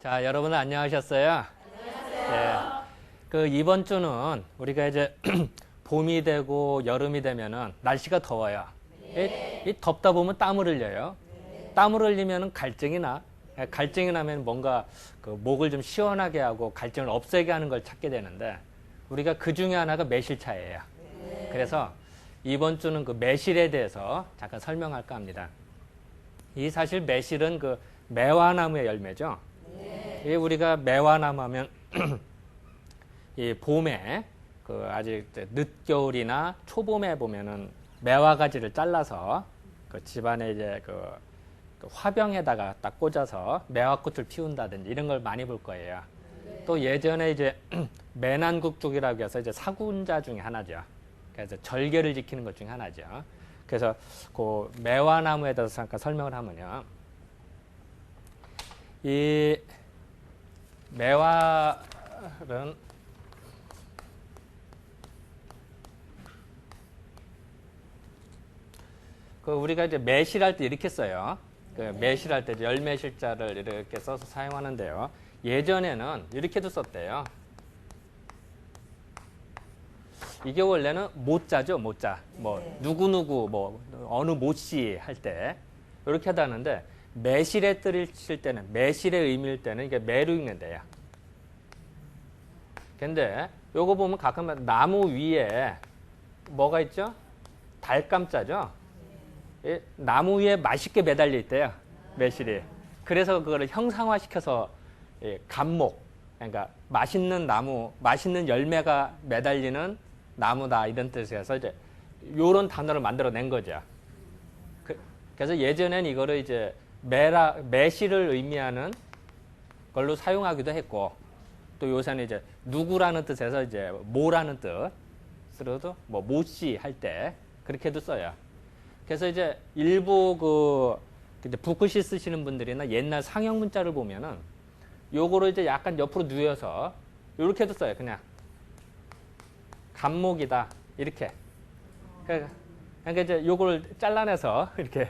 자, 여러분 안녕하셨어요? 안녕하세요. 이번 주는 우리가 이제 봄이 되고 여름이 되면은 날씨가 더워요. 이 덥다 보면 땀을 흘려요. 땀을 흘리면은 갈증이 나면 뭔가 그 목을 좀 시원하게 하고 갈증을 없애게 하는 걸 찾게 되는데 우리가 그 중에 하나가 매실차예요. 그래서 이번 주는 그 매실에 대해서 잠깐 설명할까 합니다. 이 사실 매실은 그 매화나무의 열매죠. 이 우리가 매화나무 하면 이 봄에 그 아직 늦겨울이나 초봄에 보면은 매화 가지를 잘라서 그 집안에 이제 그 화병에다가 딱 꽂아서 매화꽃을 피운다든지 이런 걸 많이 볼 거예요. 또 예전에 이제 매난국 쪽이라고 해서 이제 사군자 중에 하나죠. 그래서 절개를 지키는 것 중에 하나죠. 그래서 그 매화나무에 대해서 잠깐 설명을 하면요. 이 매화는 그 우리가 이제 매실할 때 이렇게 써요. 그 매실할 때 열매실자를 이렇게 써서 사용하는데요. 예전에는 이렇게도 썼대요. 이게 원래는 모자죠, 모자. 뭐 누구누구 뭐 어느 모씨 할 때 이렇게 하다는데 매실에 쓰일 때는 매실의 의미일 때는 이게 매로 읽는데요. 근데 요거 보면 가끔 나무 위에 뭐가 있죠? 달감자죠. 나무 위에 맛있게 매달려 있대요. 매실이. 그래서 그거를 형상화시켜서 감목, 그러니까 맛있는 나무, 맛있는 열매가 매달리는 나무다 이런 뜻에서 이제 요런 단어를 만들어낸 거죠. 그래서 예전엔 이거를 이제 매실을 의미하는 걸로 사용하기도 했고, 또 요새는 이제 누구라는 뜻에서 이제 뭐라는 뜻으로도 뭐 모씨 할 때 그렇게도 써요. 그래서 이제 일부 이제 붓글씨 쓰시는 분들이나 옛날 상형 문자를 보면은 요거를 이제 약간 옆으로 누워서 요렇게도 써요. 그냥 감목이다 이렇게. 그러니까 이제 요거를 잘라내서 이렇게.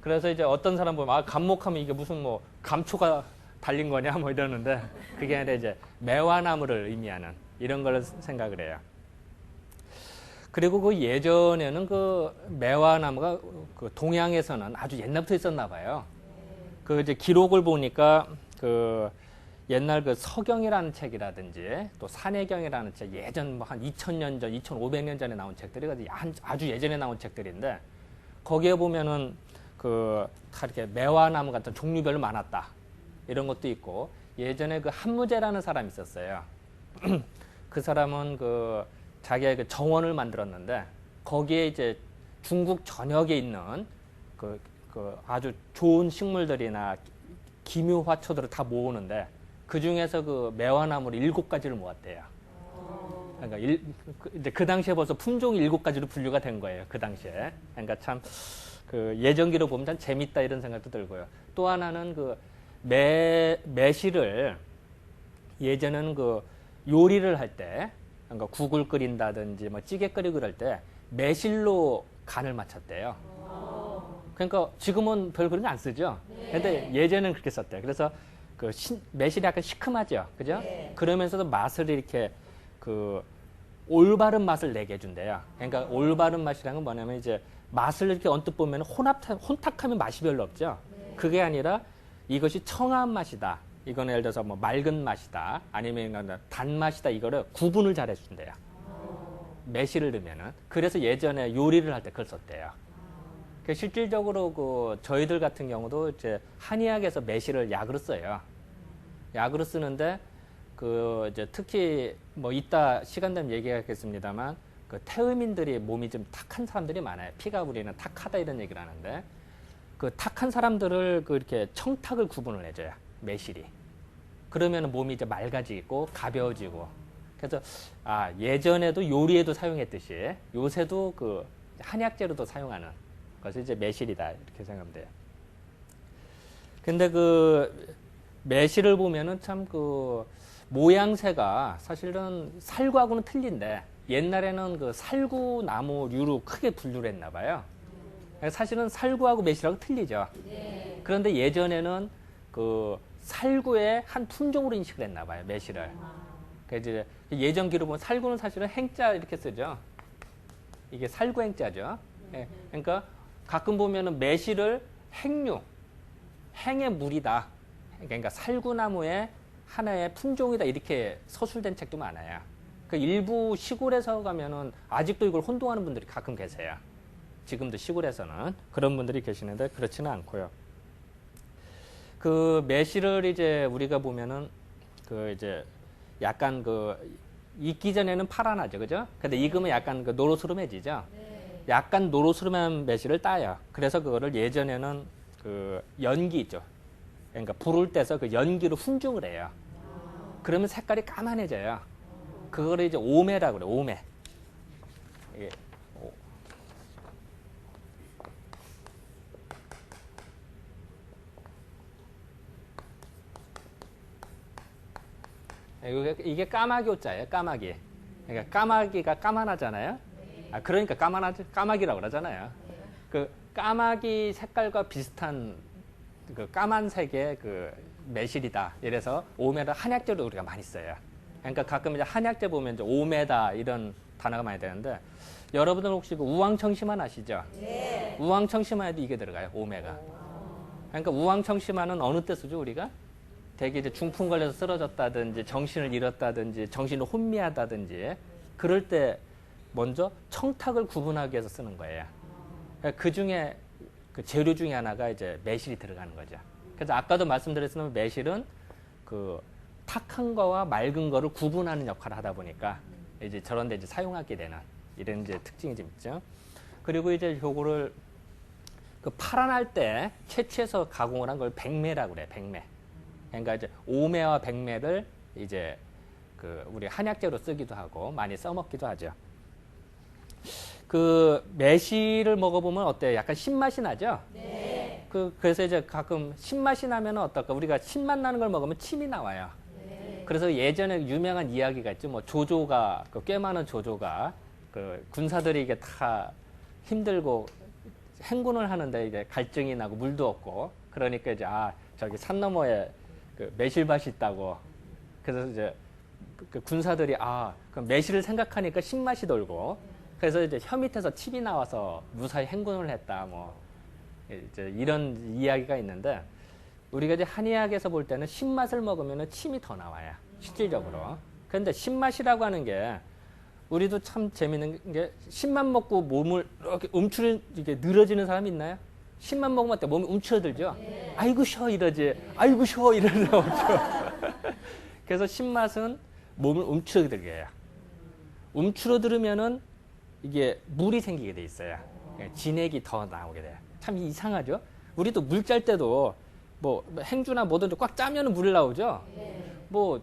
그래서 이제 어떤 사람 보면 감목하면 이게 무슨 뭐 감초가 달린 거냐 뭐 이러는데 그게 아니라 이제 매화나무를 의미하는 이런 걸 생각을 해요. 그리고 그 예전에는 그 매화나무가 그 동양에서는 아주 옛날부터 있었나 봐요. 그 이제 기록을 보니까 그 옛날 그 서경이라는 책이라든지 또 산해경이라는 책 예전 뭐 한 2000년 전, 2500년 전에 나온 책들이 아주 예전에 나온 책들인데 거기에 보면은 다 이렇게 매화나무 같은 종류별로 많았다. 이런 것도 있고 예전에 그 한무제라는 사람이 있었어요. 그 사람은 자기의 그 정원을 만들었는데 거기에 이제 중국 전역에 있는 아주 좋은 식물들이나 기묘화초들을 다 모으는데 그 중에서 그 매화나무를 7가지를 모았대요. 그러니까 이제 그 당시에 벌써 품종이 7가지로 분류가 된 거예요. 그 당시에. 그러니까 참 예전기로 보면 참 재밌다 이런 생각도 들고요. 또 하나는 매실을 예전에는 요리를 할 때 그러니까 국을 끓인다든지 뭐 찌개 끓이고 그럴 때 매실로 간을 맞췄대요. 그러니까 지금은 별 그런 거 안 쓰죠. 근데 예전에는 그렇게 썼대요. 그래서 매실이 약간 시큼하죠. 그죠? 그러면서도 맛을 이렇게 올바른 맛을 내게 해준대요. 그러니까 올바른 맛이라는 건 뭐냐면 이제 맛을 이렇게 언뜻 보면 혼탁하면 맛이 별로 없죠. 그게 아니라 이것이 청아한 맛이다. 이거는 예를 들어서 뭐 맑은 맛이다. 아니면 단맛이다. 이거를 구분을 잘 해준대요. 매실을 넣으면은. 그래서 예전에 요리를 할 때 그걸 썼대요. 실질적으로 저희들 같은 경우도 이제 한의학에서 매실을 약으로 써요. 약으로 쓰는데 이제 특히 뭐 이따 시간 되면 얘기하겠습니다만 태음인들이 몸이 좀 탁한 사람들이 많아요. 피가 우리는 탁하다 이런 얘기를 하는데 탁한 사람들을 이렇게 청탁을 구분을 해줘요. 매실이. 그러면 몸이 이제 맑아지고 가벼워지고. 그래서 예전에도 요리에도 사용했듯이 요새도 한약재로도 사용하는 것이 이제 매실이다 이렇게 생각하면 돼요. 근데 매실을 보면은 참 모양새가 사실은 살구하고는 틀린데 옛날에는 살구나무류로 크게 분류를 했나 봐요. 사실은 살구하고 매실하고 틀리죠. 그런데 예전에는 살구의 한 품종으로 인식을 했나 봐요, 매실을. 그러니까 이제 예전 기록 보면 살구는 사실은 행자 이렇게 쓰죠. 이게 살구 행자죠. 예, 그러니까 가끔 보면은 매실을 행류, 행의 물이다. 그러니까 살구나무의 하나의 품종이다 이렇게 서술된 책도 많아요. 그 일부 시골에서 가면은 아직도 이걸 혼동하는 분들이 가끔 계세요. 지금도 시골에서는 그런 분들이 계시는데 그렇지는 않고요. 그 매실을 이제 우리가 보면은 그 이제 약간 그 익기 전에는 파란하죠, 그죠? 근데 익으면 약간 그 노로스름해지죠. 약간 노로스름한 매실을 따요. 그래서 그거를 예전에는 그 연기 있죠. 그러니까 불을 떼서 그 연기로 훈증을 해요. 그러면 색깔이 까만해져요. 그거를 이제 오매라고 그래요. 오매. 이게 이게 까마귀 옷자예요. 까마귀. 그러니까 까마귀가 까만하잖아요. 아, 그러니까 까마귀라고 그러잖아요. 그 까마귀 색깔과 비슷한 그 까만색의 그 매실이다. 이래서 오메다 한약재로 우리가 많이 써요. 그러니까 가끔 이제 한약재 보면 이제 오메다 이런 단어가 많이 되는데 여러분들 혹시 그 우황청심환 아시죠? 네. 우황청심환에도 이게 들어가요. 오메가. 그러니까 우황청심환은 어느 때 쓰죠 우리가? 되게 이제 중풍 걸려서 쓰러졌다든지 정신을 잃었다든지 정신을 혼미하다든지 그럴 때 먼저 청탁을 구분하기 위해서 쓰는 거예요. 그 중에 그 재료 중에 하나가 이제 매실이 들어가는 거죠. 그래서 아까도 말씀드렸지만 매실은 그 탁한 거와 맑은 거를 구분하는 역할을 하다 보니까 이제 저런 데 이제 사용하게 되는 이런 이제 특징이 좀 있죠. 그리고 이제 요거를 그 파란할 때 채취해서 가공을 한 걸 백매라고 그래요. 백매. 그러니까 이제 오매와 백매를 이제 그 우리 한약재로 쓰기도 하고 많이 써먹기도 하죠. 그 매실을 먹어보면 어때요? 약간 신맛이 나죠? 네. 그래서 이제 가끔 신맛이 나면 어떨까? 우리가 신맛 나는 걸 먹으면 침이 나와요. 네. 그래서 예전에 유명한 이야기가 있죠. 뭐 조조가 그 꽤 많은 조조가 그 군사들이 이게 다 힘들고 행군을 하는데 이제 갈증이 나고 물도 없고 그러니까 이제 저기 산 너머에 그 매실밭이 있다고. 그래서 이제 그 군사들이 그 매실을 생각하니까 신맛이 돌고 그래서 이제 혀 밑에서 침이 나와서 무사히 행군을 했다. 뭐 이제 이런 이야기가 있는데 우리가 이제 한의학에서 볼 때는 신맛을 먹으면 침이 더 나와요. 실질적으로. 그런데 신맛이라고 하는 게 우리도 참 재밌는 게 신맛 먹고 몸을 이렇게 이렇게 늘어지는 사람이 있나요? 신맛 먹으면 어때? 몸이 움츠러들죠? 네. 아이고 쉬어 이러지. 아이고 쉬어 이러는 사람 없죠. 그래서 신맛은 몸을 움츠러들게 해요. 움츠러들으면은 이게 물이 생기게 돼 있어요. 진액이 더 나오게 돼요. 참 이상하죠? 우리도 물 짤 때도 뭐 행주나 뭐든 꽉 짜면 물 나오죠? 뭐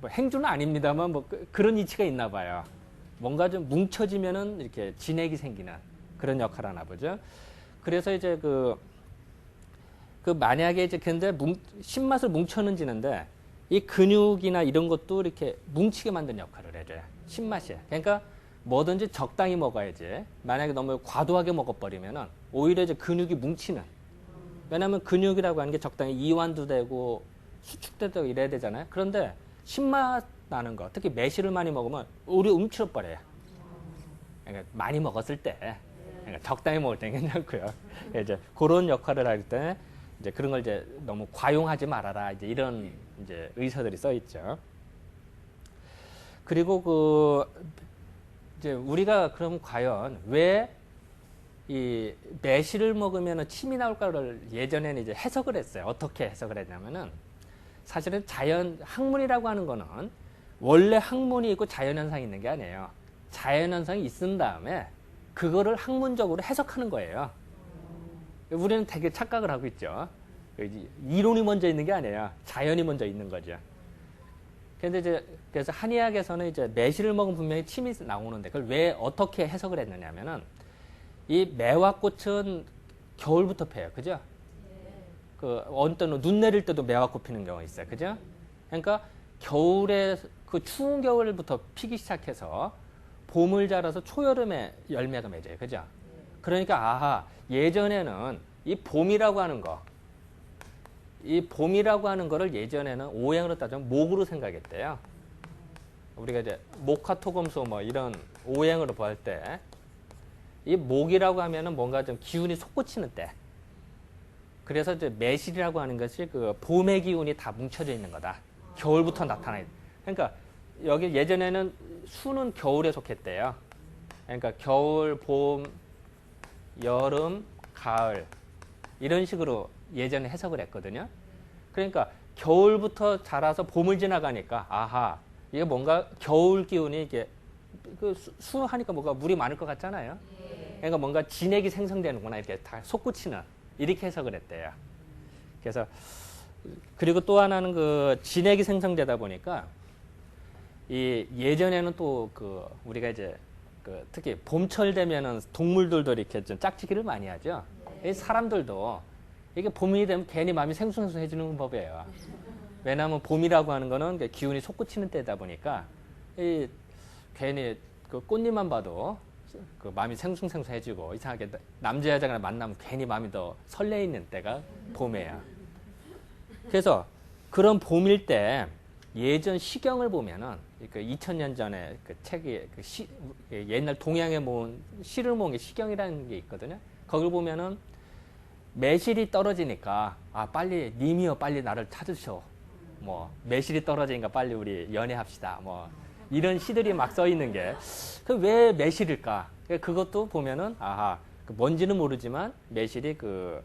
행주는 아닙니다만 뭐 그런 이치가 있나 봐요. 뭔가 좀 뭉쳐지면은 이렇게 진액이 생기는 그런 역할을 하나 보죠. 그래서 이제 그 만약에 이제 근데 신맛을 뭉쳐는지는데 이 근육이나 이런 것도 이렇게 뭉치게 만드는 역할을 해줘요. 신맛이. 그러니까 뭐든지 적당히 먹어야지. 만약에 너무 과도하게 먹어버리면은 오히려 이제 근육이 뭉치는. 왜냐하면 근육이라고 하는 게 적당히 이완도 되고 수축도 되고 이래야 되잖아요. 그런데 신맛 나는 거, 특히 매실을 많이 먹으면 오히려 움츠러버려요. 그러니까 많이 먹었을 때, 그러니까 적당히 먹을 때는 괜찮고요. 이제 그런 역할을 할 때 이제 그런 걸 이제 너무 과용하지 말아라. 이제 이런 이제 의사들이 써 있죠. 그리고 이제 우리가 그럼 과연 왜 이 매실을 먹으면 침이 나올까를 예전에는 이제 해석을 했어요. 어떻게 해석을 했냐면은 사실은 학문이라고 하는 거는 원래 학문이 있고 자연현상이 있는 게 아니에요. 자연현상이 있은 다음에 그거를 학문적으로 해석하는 거예요. 우리는 되게 착각을 하고 있죠. 이론이 먼저 있는 게 아니에요. 자연이 먼저 있는 거죠. 그래서 한의학에서는 이제 매실을 먹으면 분명히 침이 나오는데 그걸 왜 어떻게 해석을 했느냐면은 이 매화꽃은 겨울부터 펴요. 그죠? 어느 때는 눈 내릴 때도 매화꽃 피는 경우가 있어요. 그죠? 그러니까 겨울에 그 추운 겨울부터 피기 시작해서 봄을 자라서 초여름에 열매가 맺어요. 그죠? 그러니까 예전에는 이 봄이라고 하는 거 이 봄이라고 하는 거를 예전에는 오행으로 따지면 목으로 생각했대요. 우리가 이제 목화토금소 뭐 이런 오행으로 볼 때 이 목이라고 하면은 뭔가 좀 기운이 솟구치는 때. 그래서 이제 매실이라고 하는 것이 그 봄의 기운이 다 뭉쳐져 있는 거다. 겨울부터 나타나요. 그러니까 여기 예전에는 수는 겨울에 속했대요. 그러니까 겨울, 봄, 여름, 가을 이런 식으로 예전에 해석을 했거든요. 그러니까 겨울부터 자라서 봄을 지나가니까 아하 이게 뭔가 겨울 기운이 이게 그 수하니까 뭔가 물이 많을 것 같잖아요. 그러니까 뭔가 진액이 생성되는구나 이렇게 다 솟구치는 이렇게 해석을 했대요. 그래서 그리고 또 하나는 그 진액이 생성되다 보니까 이 예전에는 또 그 우리가 이제 그 특히 봄철 되면은 동물들도 이렇게 좀 짝짓기를 많이 하죠. 이 사람들도 이게 봄이 되면 괜히 마음이 생숭생숭해지는 법이에요. 왜냐하면 봄이라고 하는 거는 기운이 솟구치는 때다 보니까 이 괜히 그 꽃잎만 봐도 그 마음이 생숭생숭해지고 이상하게 남자 여자가 만나면 괜히 마음이 더 설레이는 때가 봄이에요. 그래서 그런 봄일 때 예전 시경을 보면은 그 2000년 전에 그 책이 그 옛날 동양에 모은 시를 모은 게 시경이라는 게 있거든요. 거길 보면은 매실이 떨어지니까 아 빨리 님이여 빨리 나를 찾으셔. 뭐 매실이 떨어지니까 빨리 우리 연애합시다. 뭐 이런 시들이 막 써 있는 게 그 왜 매실일까? 그것도 보면은 아하 그 뭔지는 모르지만 매실이 그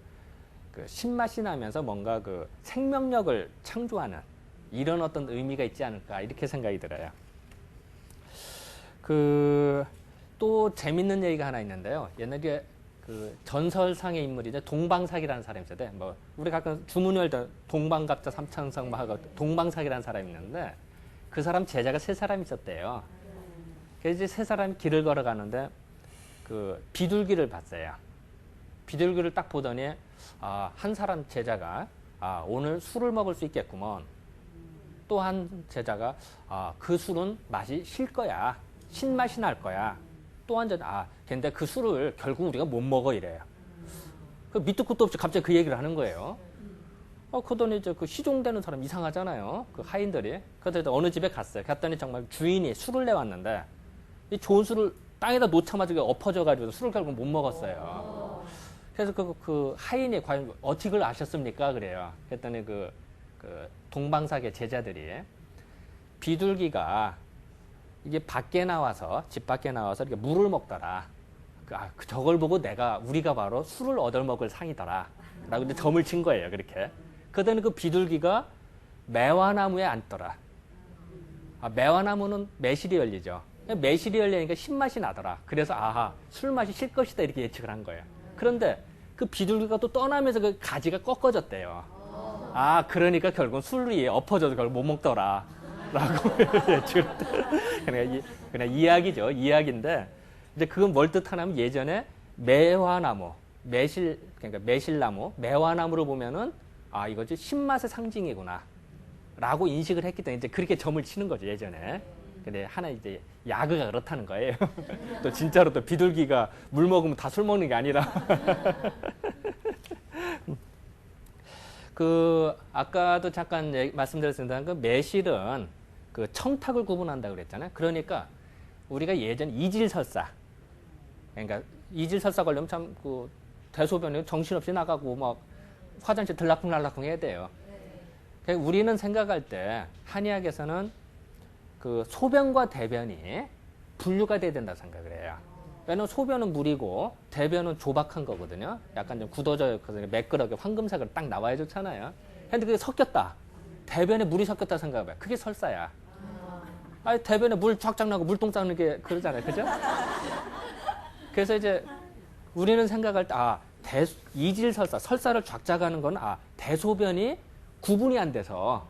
신맛이 나면서 뭔가 그 생명력을 창조하는 이런 어떤 의미가 있지 않을까 이렇게 생각이 들어요. 그 또 재밌는 얘기가 하나 있는데요. 옛날에 그 전설상의 인물이죠. 동방삭이라는 사람이 있었대. 뭐 우리 가끔 주문을 때 동방갑자 삼천성 뭐 하고 동방삭이라는 사람이 있는데 그 사람 제자가 3사람 있었대요. 그래서 이제 3사람이 길을 걸어가는데 그 비둘기를 봤어요. 비둘기를 딱 보더니 한 사람 제자가 오늘 술을 먹을 수 있겠구먼. 또 한 제자가 그 술은 맛이 실 거야. 신맛이 날 거야. 또 한 제자 근데 그 술을 결국 우리가 못 먹어 이래요. 그 밑도 끝도 없이 갑자기 그 얘기를 하는 거예요. 그러더니 이제 그 시종되는 사람 이상하잖아요. 그 하인들이. 그래서 어느 집에 갔어요. 갔더니 정말 주인이 술을 내왔는데 이 좋은 술을 땅에다 놓자마자 엎어져가지고 술을 결국 못 먹었어요. 그래서 그 하인이 과연 어떻게 아셨습니까? 그래요. 그랬더니 그 동방삭의 제자들이 비둘기가 이게 밖에 나와서 집 밖에 나와서 이렇게 물을 먹더라. 저걸 보고 우리가 바로 술을 얻어먹을 상이더라. 라고 이제 점을 친 거예요. 그렇게. 그러더니 그 비둘기가 매화나무에 앉더라. 매화나무는 매실이 열리죠. 매실이 열리니까 신맛이 나더라. 그래서 술맛이 실 것이다 이렇게 예측을 한 거예요. 그런데 그 비둘기가 또 떠나면서 그 가지가 꺾어졌대요. 그러니까 결국은 술이 엎어져도 결국 못 먹더라. 라고 예측을 그냥 이야기죠. 이야기인데 이제 그건 뭘 뜻하냐면 예전에 매화나무, 그러니까 매실나무, 매화나무를 보면은 이거지 신맛의 상징이구나. 라고 인식을 했기 때문에 이제 그렇게 점을 치는 거죠, 예전에. 근데 하나 이제 야그가 그렇다는 거예요. 또 진짜로 또 비둘기가 물 먹으면 다 술 먹는 게 아니라. 아까도 잠깐 말씀드렸습니다. 그 매실은 그 청탁을 구분한다고 그랬잖아요. 그러니까 우리가 예전 이질설사. 그러니까 이질설사 걸리면 참 그 대소변이 정신없이 나가고 막 화장실 들락쿵날락쿵 해야 돼요. 그러니까 우리는 생각할 때 한의학에서는 그 소변과 대변이 분류가 돼야 된다고 생각을 해요. 왜냐면 소변은 물이고 대변은 조박한 거거든요. 약간 좀 굳어져 있거든요. 매끄럽게 황금색으로 딱 나와야 좋잖아요. 근데 그게 섞였다. 대변에 물이 섞였다 생각해봐요. 그게 설사야. 대변에 물 쫙쫙 나고 물똥 싸는 게 그러잖아요. 그죠? 그래서 이제 우리는 생각할 때 이질설사, 설사를 쫙쫙하는 건 대소변이 구분이 안 돼서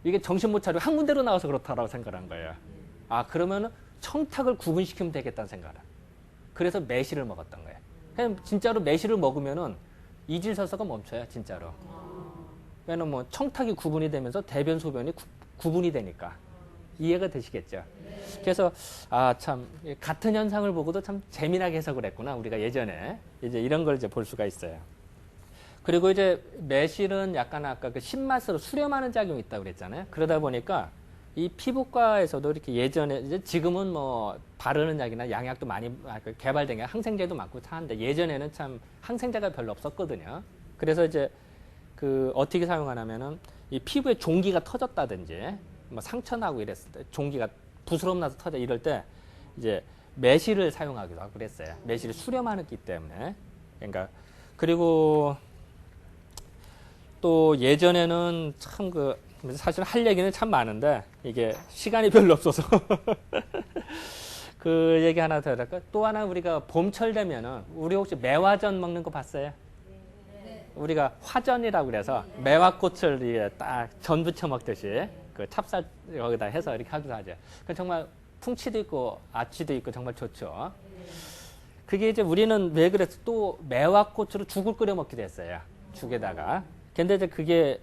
이게 정신 못 차리고 한 군데로 나와서 그렇다라고 생각한 거예요. 그러면은 청탁을 구분시키면 되겠다는 생각을. 그래서 매실을 먹었던 거예요. 그냥 진짜로 매실을 먹으면은 이질설사가 멈춰요, 진짜로. 왜냐면 뭐 청탁이 구분이 되면서 대변 소변이 구분이 되니까. 이해가 되시겠죠? 그래서 참 같은 현상을 보고도 참 재미나게 해석을 했구나. 우리가 예전에 이제 이런 걸 이제 볼 수가 있어요. 그리고 이제 매실은 약간 아까 그 신맛으로 수렴하는 작용이 있다고 그랬잖아요. 그러다 보니까 이 피부과에서도 이렇게 예전에 이제 지금은 뭐 바르는 약이나 양약도 많이 개발된 게 항생제도 많고 하는데 예전에는 참 항생제가 별로 없었거든요. 그래서 이제 그 어떻게 사용하냐면은 이 피부에 종기가 터졌다든지 뭐 상처 나고 이랬을 때 종기가 부스럼 나서 터져 이럴 때 이제 매실을 사용하기도 하고 그랬어요. 매실이 수렴하기 때문에. 그러니까 그리고 또 예전에는 참 그 사실 할 얘기는 참 많은데 이게 시간이 별로 없어서 그 얘기 하나 더 할까? 또 하나 우리가 봄철 되면은 우리 혹시 매화전 먹는 거 봤어요? 네. 우리가 화전이라고 그래서 매화꽃을 이게 딱 전 부쳐 먹듯이 그 찹쌀 여기다 해서 이렇게 하기도 하죠. 그 정말 풍치도 있고 아치도 있고 정말 좋죠. 그게 이제 우리는 왜 그래서 또 매화꽃으로 죽을 끓여 먹기도 했어요. 죽에다가. 근데 이제 그게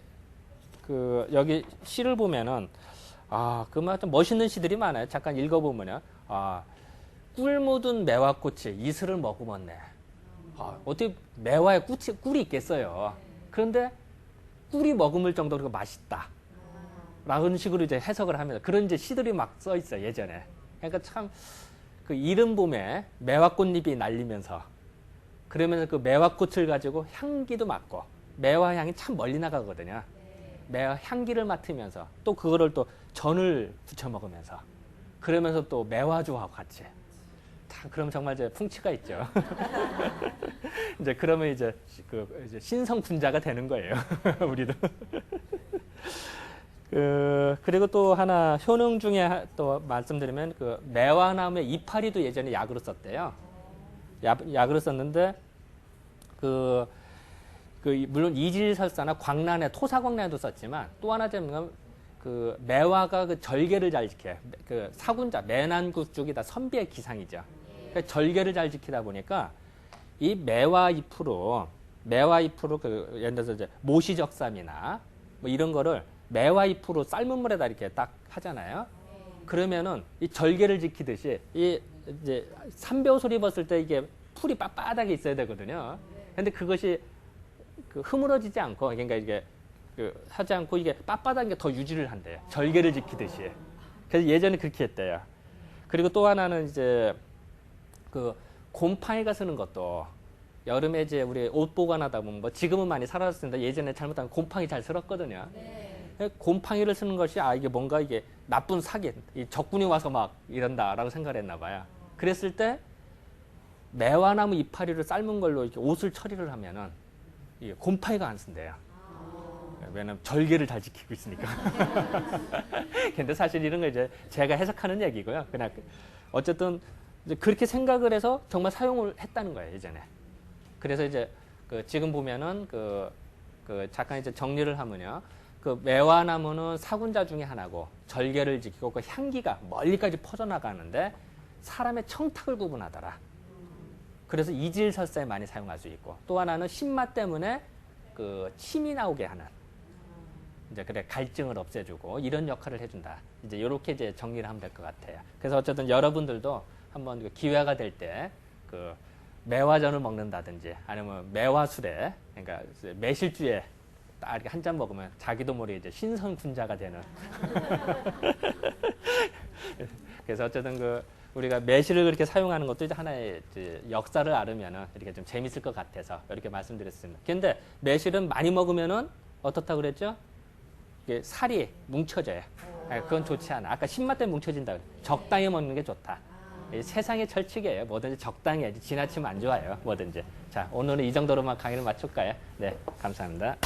그 여기 시를 보면은 그만 좀 멋있는 시들이 많아요. 잠깐 읽어보면요. 꿀 묻은 매화꽃이 이슬을 머금었네. 어떻게 매화에 꿀이 있겠어요. 그런데 꿀이 머금을 정도로 맛있다. 라는 식으로 이제 해석을 하면서 그런 이제 시들이 막 써 있어요. 예전에. 그러니까 참 그 이른 봄에 매화꽃잎이 날리면서 그러면서 그 매화꽃을 가지고 향기도 맡고 매화 향이 참 멀리 나가거든요. 매화 향기를 맡으면서 또 그거를 또 전을 부쳐 먹으면서 그러면서 또 매화주하고 같이 그럼 정말 이제 풍치가 있죠. 이제 그러면 이제 이제 신성 군자가 되는 거예요. 우리도. 그리고 또 하나 효능 중에 또 말씀드리면 그 매화나무의 이파리도 예전에 약으로 썼대요. 약으로 썼는데 물론 이질설사나 광란에 토사광란에도 썼지만 또 하나 되면 그 매화가 그 절개를 잘 지켜요. 그 사군자 매난국 쪽이 다 선비의 기상이죠. 그러니까 절개를 잘 지키다 보니까 이 매화 잎으로 그 예를 들어서 이제 모시적삼이나 뭐 이런 거를 매화 잎으로 삶은 물에다 이렇게 딱 하잖아요. 그러면은 이 절개를 지키듯이 이 이제 삼벼옷을 입었을 때 이게 풀이 빳빳하게 있어야 되거든요. 근데 그것이 그 흐물어지지 않고 그러니까 이게 하지 않고 이게 빳빳한 게 더 유지를 한대요. 절개를 지키듯이. 그래서 예전에 그렇게 했대요. 그리고 또 하나는 이제 그 곰팡이가 쓰는 것도 여름에 이제 우리 옷 보관하다 보면 뭐 지금은 많이 사라졌습니다. 예전에 잘못하면 곰팡이 잘 쓸었거든요. 네. 곰팡이를 쓰는 것이 이게 뭔가 이게 나쁜 사기, 이 적군이 와서 막 이런다라고 생각을 했나 봐요. 그랬을 때 매화나무 이파리를 삶은 걸로 이렇게 옷을 처리를 하면은 이게 곰팡이가 안 쓴대요. 왜냐면 절개를 잘 지키고 있으니까. 근데 사실 이런 거 이제 제가 해석하는 얘기고요. 그냥 어쨌든 이제 그렇게 생각을 해서 정말 사용을 했다는 거예요, 예전에. 그래서 이제 지금 보면은 잠깐 이제 정리를 하면요. 그 매화나무는 사군자 중에 하나고 절개를 지키고 그 향기가 멀리까지 퍼져나가는데 사람의 청탁을 구분하더라. 그래서 이질설사에 많이 사용할 수 있고 또 하나는 신맛 때문에 그 침이 나오게 하는 이제 그래 갈증을 없애주고 이런 역할을 해준다. 이제 이렇게 이제 정리를 하면 될 것 같아요. 그래서 어쨌든 여러분들도 한번 기회가 될 때 그 매화전을 먹는다든지 아니면 매화술에 그러니까 매실주에 딱 이렇게 한 잔 먹으면 자기도 모르게 이제 신선 군자가 되는. 그래서 어쨌든 우리가 매실을 그렇게 사용하는 것도 이제 하나의 역사를 알으면은 이렇게 좀 재밌을 것 같아서 이렇게 말씀드렸습니다. 근데 매실은 많이 먹으면은 어떻다고 그랬죠? 이게 살이 뭉쳐져요. 그건 좋지 않아. 아까 신맛 때문에 뭉쳐진다. 적당히 먹는 게 좋다. 세상의 철칙이에요. 뭐든지 적당히 해야지. 지나치면 안 좋아요. 뭐든지. 자, 오늘은 이 정도로만 강의를 마칠까요? 네, 감사합니다.